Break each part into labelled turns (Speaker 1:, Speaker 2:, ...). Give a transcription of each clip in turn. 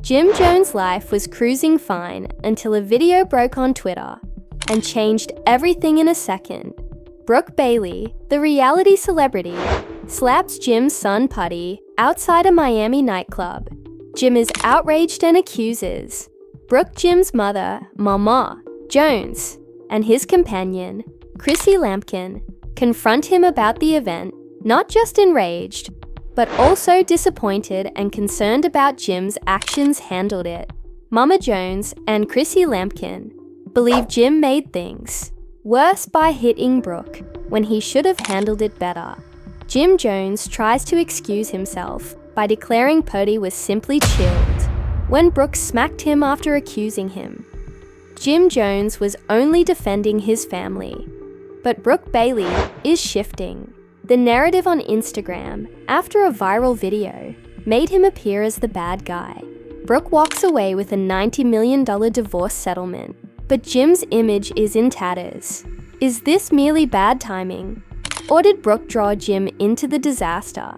Speaker 1: Jim Jones' life was cruising fine until a video broke on Twitter and changed everything in a second. Brooke Bailey, the reality celebrity, slaps Jim's son Putty outside a Miami nightclub. Jim is outraged and accuses Brooke, Jim's mother, Mama Jones, and his companion, Chrissy Lampkin, confront him about the event, not just enraged, but also disappointed and concerned about Jim's actions handled it. Mama Jones and Chrissy Lampkin believe Jim made things worse by hitting Brooke when he should have handled it better. Jim Jones tries to excuse himself by declaring Purdy was simply chilled when Brooke smacked him after accusing him. Jim Jones was only defending his family, but Brooke Bailey is shifting. The narrative on Instagram, after a viral video, made him appear as the bad guy. Brooke walks away with a $90 million divorce settlement, but Jim's image is in tatters. Is this merely bad timing? Or did Brooke draw Jim into the disaster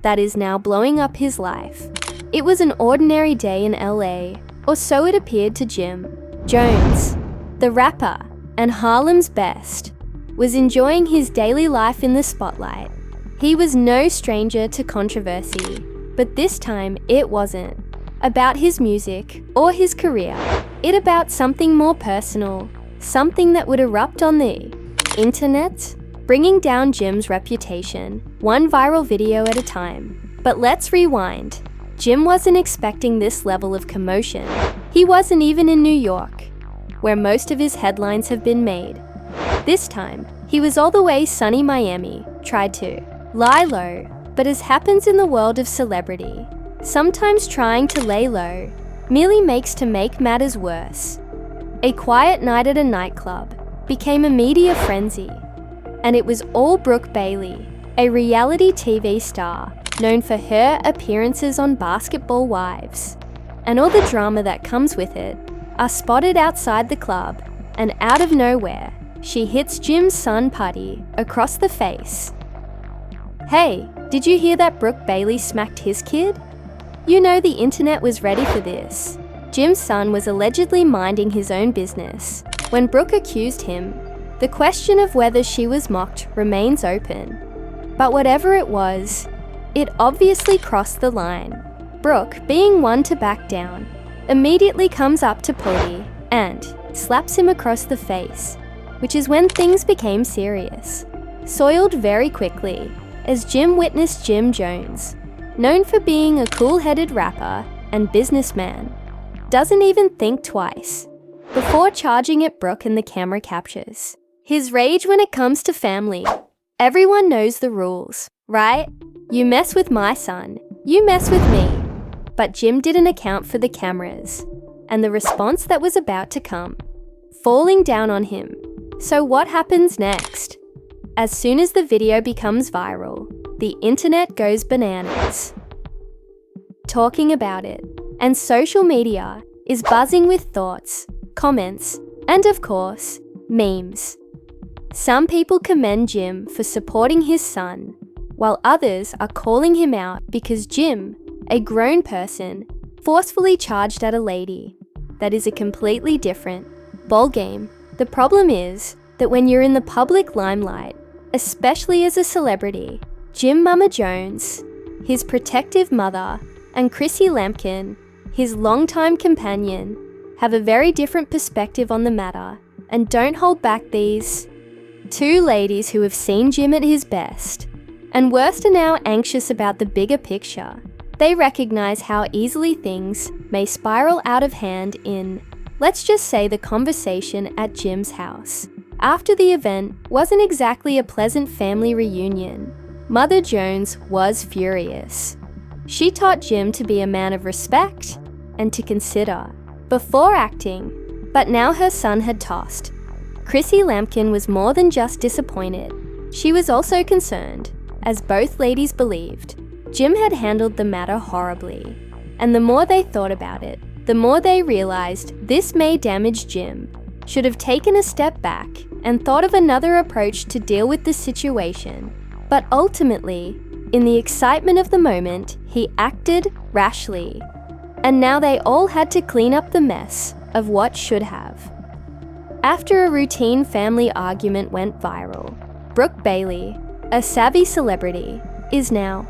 Speaker 1: that is now blowing up his life? It was an ordinary day in LA, or so it appeared to Jim. Jones, the rapper and Harlem's best, was enjoying his daily life in the spotlight. He was no stranger to controversy, but this time it wasn't about his music or his career. It about something more personal, something that would erupt on the internet, bringing down Jim's reputation, one viral video at a time. But let's rewind. Jim wasn't expecting this level of commotion. He wasn't even in New York, where most of his headlines have been made. This time, he was all the way sunny Miami, tried to lie low, but as happens in the world of celebrity, sometimes trying to lay low merely makes to make matters worse. A quiet night at a nightclub became a media frenzy, and it was all Brooke Bailey, a reality TV star known for her appearances on Basketball Wives, and all the drama that comes with it, are spotted outside the club, and out of nowhere, she hits Jim's son Putty across the face. Hey, did you hear that Brooke Bailey smacked his kid? You know the internet was ready for this. Jim's son was allegedly minding his own business when Brooke accused him. The question of whether she was mocked remains open. But whatever it was, it obviously crossed the line. Brooke, being one to back down, immediately comes up to Putty and slaps him across the face, which is when things became serious. Soiled very quickly, as Jim witnessed Jim Jones, known for being a cool-headed rapper and businessman, doesn't even think twice before charging at Brooke and the camera captures his rage when it comes to family. Everyone knows the rules, right? You mess with my son, you mess with me. But Jim didn't account for the cameras and the response that was about to come, falling down on him. So what happens next? As soon as the video becomes viral, the internet goes bananas, talking about it, and social media is buzzing with thoughts, comments, and of course, memes. Some people commend Jim for supporting his son, while others are calling him out because Jim, a grown person, forcefully charged at a lady. That is a completely different ballgame. The problem is that when you're in the public limelight, especially as a celebrity, Jim Mama Jones, his protective mother, and Chrissy Lampkin, his longtime companion, have a very different perspective on the matter and don't hold back. These two ladies who have seen Jim at his best and worst are now anxious about the bigger picture. They recognize how easily things may spiral out of hand in, let's just say, the conversation at Jim's house. After the event wasn't exactly a pleasant family reunion, Mother Jones was furious. She taught Jim to be a man of respect and to consider before acting, but now her son had tossed. Chrissy Lampkin was more than just disappointed. She was also concerned, as both ladies believed Jim had handled the matter horribly, and the more they thought about it, the more they realized this may damage Jim, should have taken a step back and thought of another approach to deal with the situation. But ultimately, in the excitement of the moment, he acted rashly. and now they all had to clean up the mess of what should have. After a routine family argument went viral, Brooke Bailey, a savvy celebrity, is now,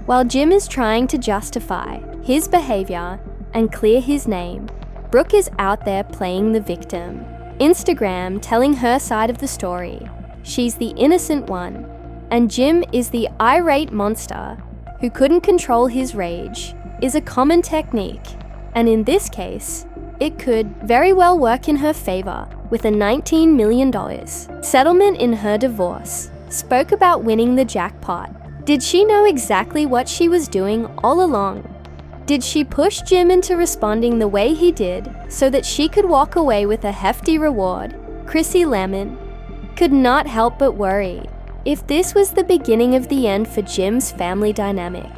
Speaker 1: while Jim is trying to justify his behavior and clear his name, Brooke is out there playing the victim. Instagram telling her side of the story. She's the innocent one, and Jim is the irate monster who couldn't control his rage, is a common technique, and in this case, it could very well work in her favor with a $19 million settlement in her divorce. Spoke about winning the jackpot. Did she know exactly what she was doing all along? Did she push Jim into responding the way he did so that she could walk away with a hefty reward? Chrissy Lemon could not help but worry if this was the beginning of the end for Jim's family dynamic.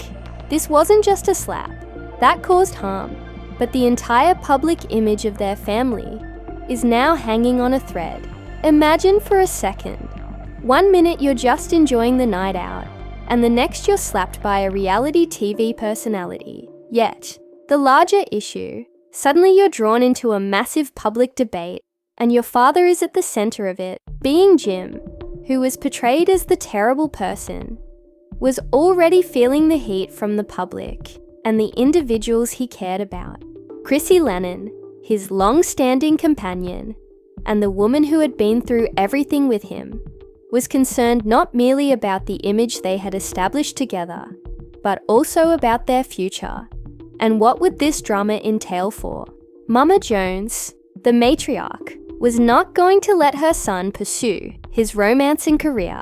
Speaker 1: This wasn't just a slap. That caused harm, but the entire public image of their family is now hanging on a thread. Imagine for a second. 1 minute you're just enjoying the night out, and the next you're slapped by a reality TV personality. Yet, the larger issue, suddenly you're drawn into a massive public debate, and your father is at the center of it. Being Jim, who was portrayed as the terrible person, was already feeling the heat from the public and the individuals he cared about. Chrissy Lennon, his long-standing companion, and the woman who had been through everything with him, was concerned not merely about the image they had established together, but also about their future. And what would this drama entail for? Mama Jones, the matriarch, was not going to let her son pursue his romancing career,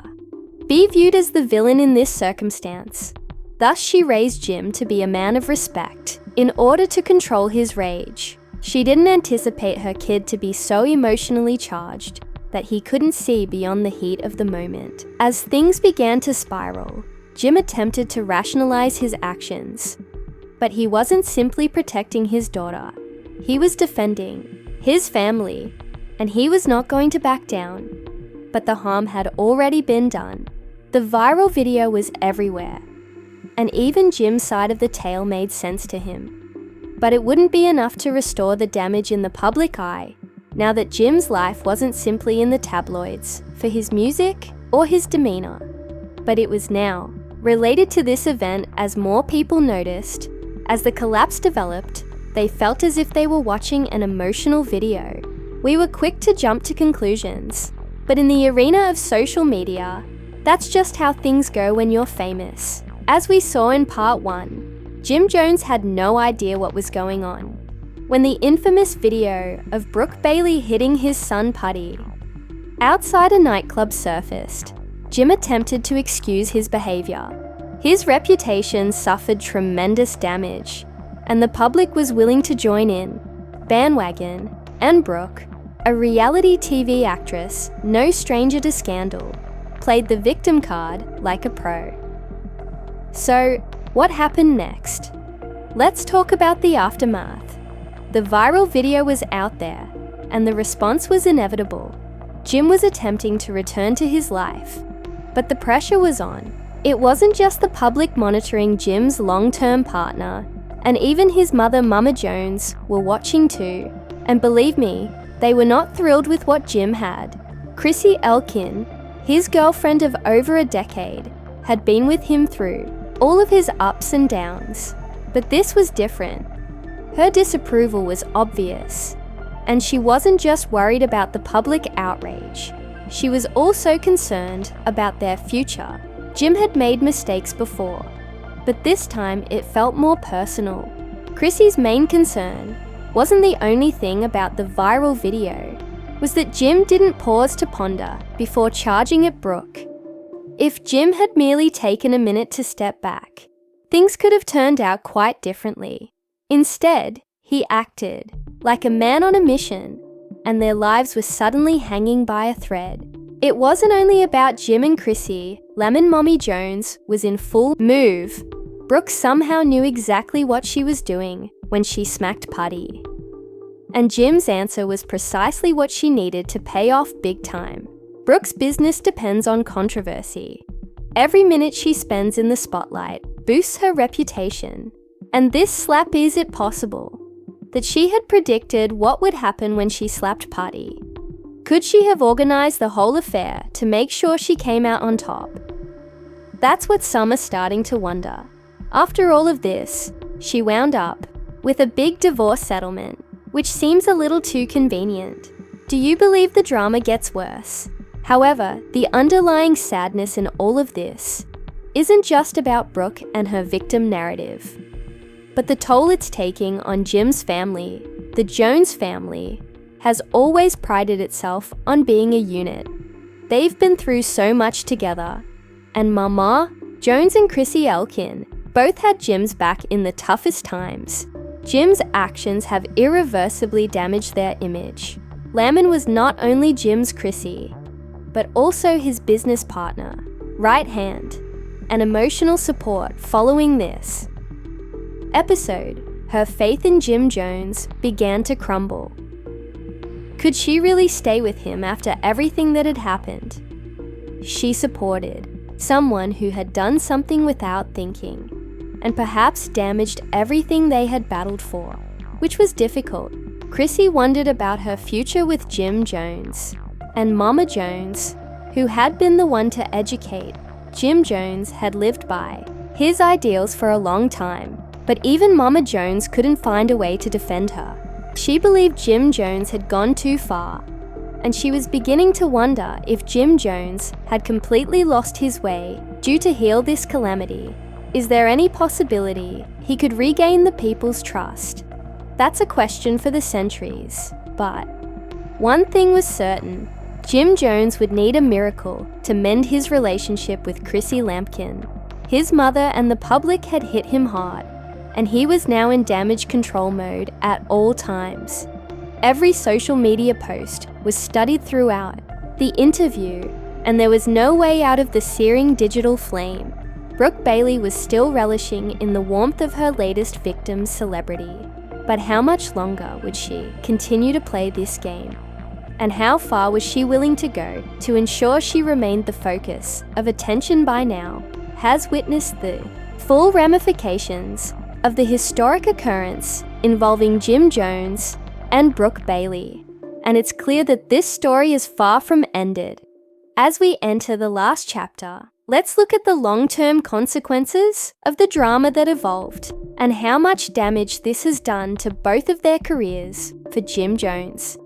Speaker 1: be viewed as the villain in this circumstance. Thus, she raised Jim to be a man of respect in order to control his rage. She didn't anticipate her kid to be so emotionally charged that he couldn't see beyond the heat of the moment. As things began to spiral, Jim attempted to rationalize his actions. But he wasn't simply protecting his daughter. He was defending his family, and he was not going to back down. But the harm had already been done. The viral video was everywhere, and even Jim's side of the tale made sense to him. But it wouldn't be enough to restore the damage in the public eye, now that Jim's life wasn't simply in the tabloids for his music or his demeanor, but it was now related to this event. As more people noticed, as the collapse developed, they felt as if they were watching an emotional video. We were quick to jump to conclusions, but in the arena of social media, that's just how things go when you're famous. As we saw in part 1, Jim Jones had no idea what was going on. When the infamous video of Brooke Bailey hitting his son Putty outside a nightclub surfaced, Jim attempted to excuse his behavior. His reputation suffered tremendous damage, and the public was willing to join in, bandwagon, and Brooke, a reality TV actress, no stranger to scandal, played the victim card like a pro. So, what happened next? Let's talk about the aftermath. The viral video was out there, and the response was inevitable. Jim was attempting to return to his life, but the pressure was on. It wasn't just the public monitoring Jim's long-term partner, and even his mother, Mama Jones, were watching too. And believe me, they were not thrilled with what Jim had. Chrissy Elkin, his girlfriend of over a decade, had been with him through all of his ups and downs. But this was different. Her disapproval was obvious, and she wasn't just worried about the public outrage. She was also concerned about their future. Jim had made mistakes before, but this time it felt more personal. Chrissy's main concern wasn't the only thing about the viral video, was that Jim didn't pause to ponder before charging at Brooke. If Jim had merely taken a minute to step back, things could have turned out quite differently. Instead, he acted like a man on a mission, and their lives were suddenly hanging by a thread. It wasn't only about Jim and Chrissy. Lemon Mommy Jones was in full move. Brooke somehow knew exactly what she was doing when she smacked Putty. And Jim's answer was precisely what she needed to pay off big time. Brooke's business depends on controversy. Every minute she spends in the spotlight boosts her reputation. And this slap, is it possible that she had predicted what would happen when she slapped Putty? Could she have organized the whole affair to make sure she came out on top? That's what some are starting to wonder. After all of this, she wound up with a big divorce settlement, which seems a little too convenient. Do you believe the drama gets worse? However, the underlying sadness in all of this isn't just about Brooke and her victim narrative, but the toll it's taking on Jim's family. The Jones family has always prided itself on being a unit. They've been through so much together, and Mama Jones and Chrissy Elkin both had Jim's back in the toughest times. Jim's actions have irreversibly damaged their image. Lamon was not only Jim's Chrissy, but also his business partner, right hand, and emotional support following this episode. Her faith in Jim Jones began to crumble. Could she really stay with him after everything that had happened? She supported someone who had done something without thinking, and perhaps damaged everything they had battled for, which was difficult. Chrissy wondered about her future with Jim Jones, and Mama Jones, who had been the one to educate Jim Jones, had lived by his ideals for a long time, but even Mama Jones couldn't find a way to defend her. She believed Jim Jones had gone too far, and she was beginning to wonder if Jim Jones had completely lost his way due to heal this calamity. Is there any possibility he could regain the people's trust? That's a question for the centuries, but one thing was certain: Jim Jones would need a miracle to mend his relationship with Chrissy Lampkin. His mother and the public had hit him hard, and he was now in damage control mode at all times. Every social media post was studied throughout the interview, and there was no way out of the searing digital flame. Brooke Bailey was still relishing in the warmth of her latest victim's celebrity. But how much longer would she continue to play this game? And how far was she willing to go to ensure she remained the focus of attention? By now has witnessed the full ramifications of the historic occurrence involving Jim Jones and Brooke Bailey. And it's clear that this story is far from ended. As we enter the last chapter, let's look at the long-term consequences of the drama that evolved and how much damage this has done to both of their careers. For Jim Jones,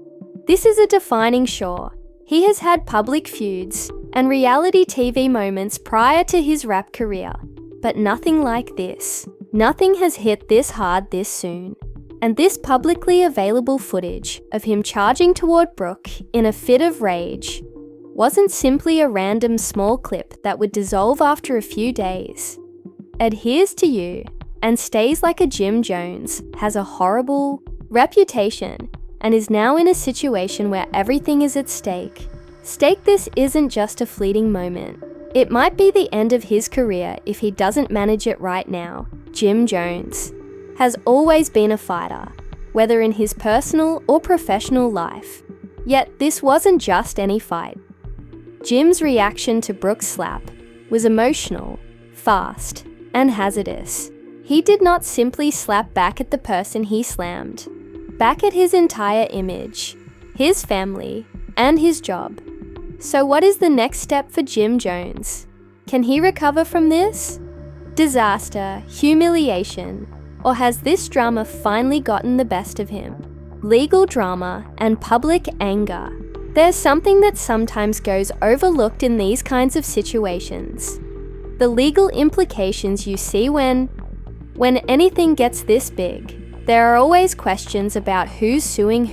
Speaker 1: this is a defining show. He has had public feuds and reality TV moments prior to his rap career, but nothing like this. Nothing has hit this hard this soon. And this publicly available footage of him charging toward Brooke in a fit of rage wasn't simply a random small clip that would dissolve after a few days. Adheres to you and stays like a Jim Jones, has a horrible reputation, and is now in a situation where everything is at stake. This isn't just a fleeting moment. It might be the end of his career if he doesn't manage it right now. Jim Jones has always been a fighter, whether in his personal or professional life. Yet this wasn't just any fight. Jim's reaction to Brooke's slap was emotional, fast, and hazardous. He did not simply slap back at the person he slammed, back at his entire image, his family, and his job. So what is the next step for Jim Jones? Can he recover from this? Disaster, humiliation, or has this drama finally gotten the best of him? Legal drama and public anger. There's something that sometimes goes overlooked in these kinds of situations. The legal implications you see when anything gets this big. There are always questions about who's suing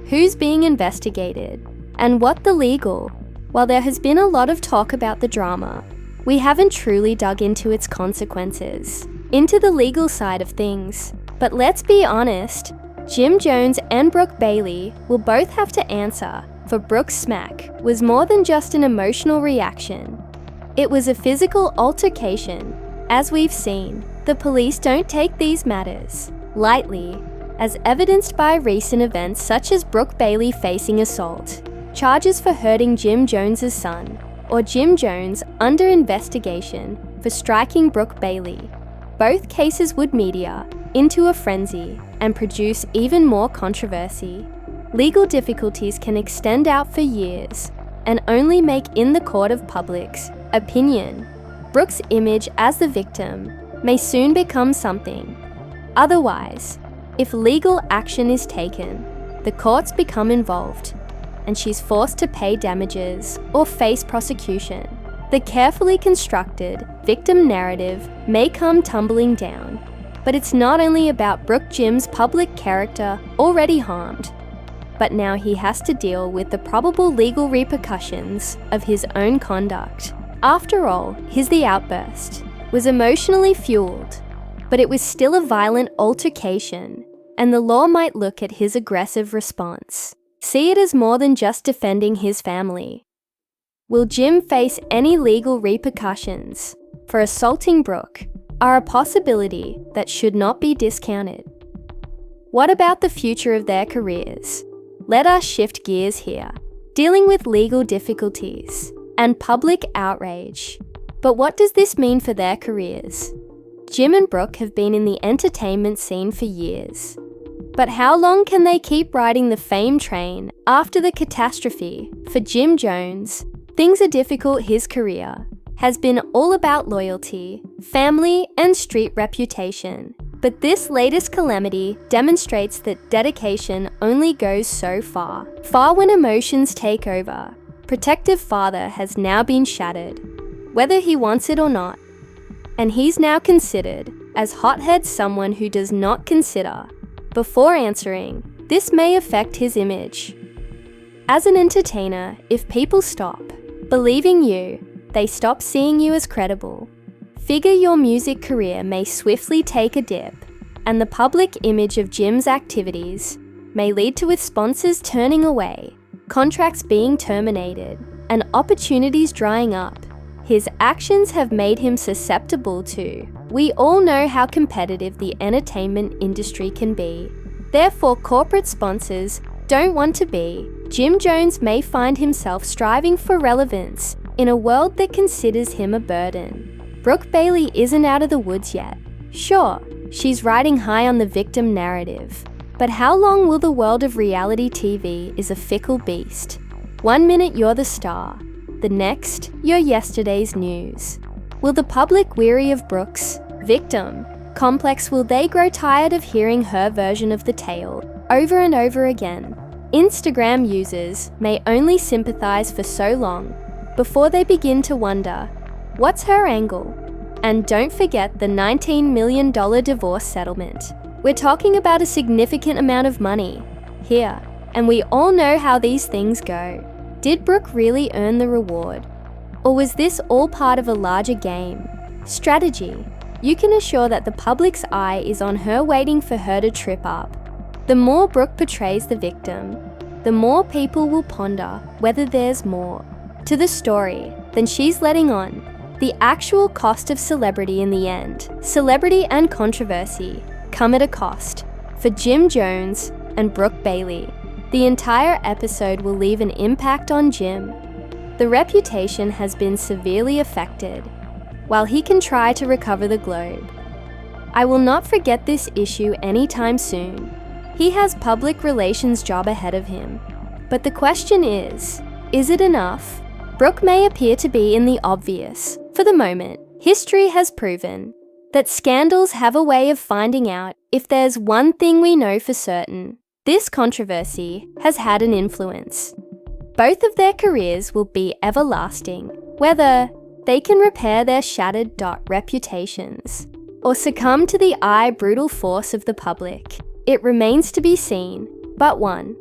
Speaker 1: who's being investigated, and what the legal. While there has been a lot of talk about the drama, we haven't truly dug into its consequences, into the legal side of things. But let's be honest, Jim Jones and Brooke Bailey will both have to answer for Brooke's smack was more than just an emotional reaction. It was a physical altercation. As we've seen, the police don't take these matters lightly, as evidenced by recent events such as Brooke Bailey facing assault, charges for hurting Jim Jones's son, or Jim Jones under investigation for striking Brooke Bailey. both cases would media into a frenzy and produce even more controversy. Legal difficulties can extend out for years and only make in the court of public's opinion. Brooke's image as the victim may soon become something. Otherwise, if legal action is taken, the courts become involved and she's forced to pay damages or face prosecution. The carefully constructed victim narrative may come tumbling down, but it's not only about Brooke Jim's public character already harmed, but now he has to deal with the probable legal repercussions of his own conduct. After all, the outburst was emotionally fueled, but it was still a violent altercation, and the law might look at his aggressive response, see it as more than just defending his family. Will Jim face any legal repercussions for assaulting Brooke are a possibility that should not be discounted. What about the future of their careers? Let us shift gears here, dealing with legal difficulties and public outrage. But what does this mean for their careers? Jim and Brooke have been in the entertainment scene for years. But how long can they keep riding the fame train after the catastrophe? For Jim Jones, things are difficult. His career has been all about loyalty, family, and street reputation. But this latest calamity demonstrates that dedication only goes so far. Far when emotions take over. Protective father has now been shattered, whether he wants it or not. And he's now considered as hothead someone who does not consider before answering. This may affect his image. As an entertainer, if people stop believing you, they stop seeing you as credible. Figure your music career may swiftly take a dip, and the public image of Jim's activities may lead to with sponsors turning away, contracts being terminated, and opportunities drying up. His actions have made him susceptible to. We all know how competitive the entertainment industry can be. Therefore, corporate sponsors don't want to be. Jim Jones may find himself striving for relevance in a world that considers him a burden. Brooke Bailey isn't out of the woods yet. Sure, she's riding high on the victim narrative. But how long will the world of reality TV is a fickle beast? 1 minute you're the star, the next you're yesterday's news. Will the public weary of Brooke's victim complex? Will they grow tired of hearing her version of the tale over and over again? Instagram users may only sympathize for so long before they begin to wonder, what's her angle? And don't forget the $19 million divorce settlement. We're talking about a significant amount of money here, and we all know how these things go. Did Brooke really earn the reward? Or was this all part of a larger game? Strategy. You can assure that the public's eye is on her, waiting for her to trip up. The more Brooke portrays the victim, the more people will ponder whether there's more to the story than she's letting on. The actual cost of celebrity in the end. Celebrity and controversy come at a cost. For Jim Jones and Brooke Bailey, the entire episode will leave an impact on Jim. The reputation has been severely affected, while he can try to recover the globe. I will not forget this issue anytime soon. He has public relations job ahead of him. But the question is it enough? Brooke may appear to be in the obvious. For the moment, history has proven that scandals have a way of finding out. If there's one thing we know for certain, this controversy has had an influence. Both of their careers will be everlasting, whether they can repair their shattered reputations or succumb to the brutal force of the public. It remains to be seen, but one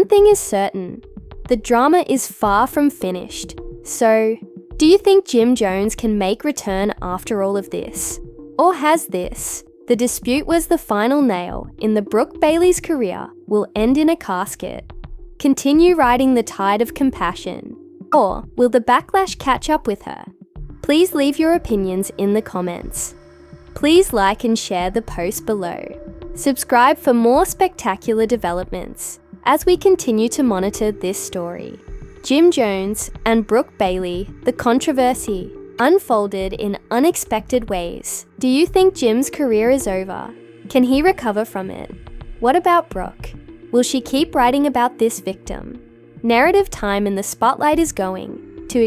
Speaker 1: thing is certain, the drama is far from finished. So, do you think Jim Jones can make return after all of this? Or has the dispute was the final nail in the Brooke Bailey's career, will end in a casket? Continue riding the tide of compassion? Or will the backlash catch up with her? Please leave your opinions in the comments. Please like and share the post below. Subscribe for more spectacular developments as we continue to monitor this story. Jim Jones and Brooke Bailey, the controversy. unfolded in unexpected ways. Do you think Jim's career is over? Can he recover from it? What about Brooke? Will she keep writing about this victim? Narrative time in the spotlight is going to